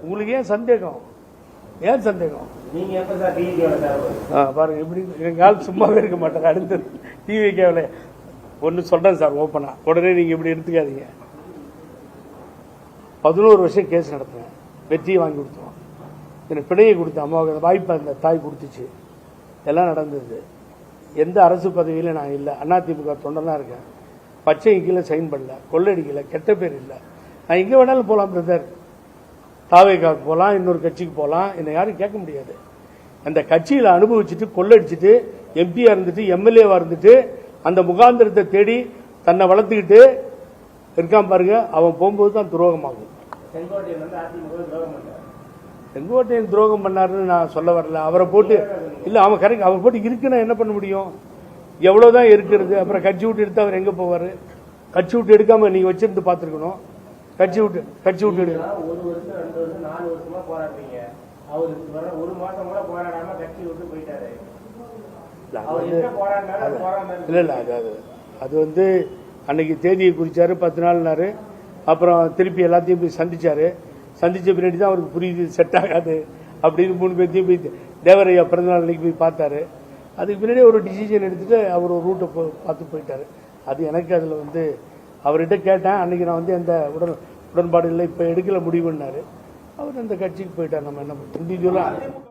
உங்களுக்கு ஏன் சந்தேகம்? ஏன் சந்தேகம்? பாருங்க, இப்படி எங்க ஆள் சும்மாவே இருக்க மாட்டாங்க. அடுத்து டிவிக்கேவில் ஒன்று சொல்றேன் சார் ஓப்பனா, உடனே நீங்க இப்படி எடுத்துக்காதீங்க. 11 வருஷம் கேஸ் நடத்தினேன், வெற்றியை வாங்கி கொடுத்தோம். எனக்கு பிணையை கொடுத்த அம்மாவுக்கு வாய்ப்பு அந்த தாய் கொடுத்துச்சு, எல்லாம் நடந்தது. எந்த அரசு பதவியில நான் இல்லை, அதிமுக தொண்டனா இருக்கேன். பச்சை கீழே சைன் பண்ணல, கொள்ளடிக்கல, கெட்ட பேர் இல்லை. நான் எங்க வேணாலும் போகலாம் பிரதர், தாவேக்காவுக்கு போகலாம், இன்னொரு கட்சிக்கு போகலாம், என்னை யாரும் கேட்க முடியாது. அந்த கட்சியில அனுபவிச்சுட்டு கொள்ளடிச்சுட்டு எம்பியா இருந்துட்டு எம்எல்ஏவா இருந்துட்டு அந்த முகாந்திரத்தை தேடி தன்னை வளர்த்துக்கிட்டு இருக்கான் பாருங்க, அவன் போகும்போது தான் துரோகமாகும். செங்கோட்டையன் துரோகம் பண்ணாருன்னு நான் சொல்ல வரல. அவரை போட்டு இல்ல, அவன் கரெக்ட், அவர் போட்டு இருக்குன்னா என்ன பண்ண முடியும்? எவ்வளவுதான் இருக்கிறது. அப்புறம் கட்சி விட்டு எடுத்து அவர் எங்க போவாரு? கட்சி விட்டு எடுக்காம நீங்க வச்சிருந்து பாத்துருக்கணும். கட்சி விட்டு எடுக்க 1 வருஷம் 2 வருஷம் 4 வருஷமா போராடுறீங்க. அவரு 1 மாசம் கூட போராடாம கட்சி விட்டு போயிட்டாரு. இல்ல அது வந்து அன்னைக்கு தேதியை குறிச்சாரு, 10 நாள்னாரு. அப்புறம் திருப்பி எல்லாத்தையும் போய் சந்திச்சாரு. சந்திச்ச பின்னாடி தான் அவருக்கு புரியுது செட் ஆகாது அப்படின்னு 3 பேர்த்தையும் போய் தேவரையா பிறந்தநாள் அன்னைக்கு போய் பார்த்தாரு. அதுக்கு பின்னாடி ஒரு டிசிஷன் எடுத்துட்டு அவர் ஒரு ரூட்டை பார்த்து போயிட்டாரு. அது எனக்கு அதுல வந்து அவர்கிட்ட கேட்டேன், அன்னைக்கு நான் வந்து எந்த உடன்பாடு இல்லை, இப்ப எடுக்கல முடிவுன்னாரு. அவர் அந்த கட்சிக்கு போயிட்டார். நம்ம என்ன இண்டிவிஜுவலா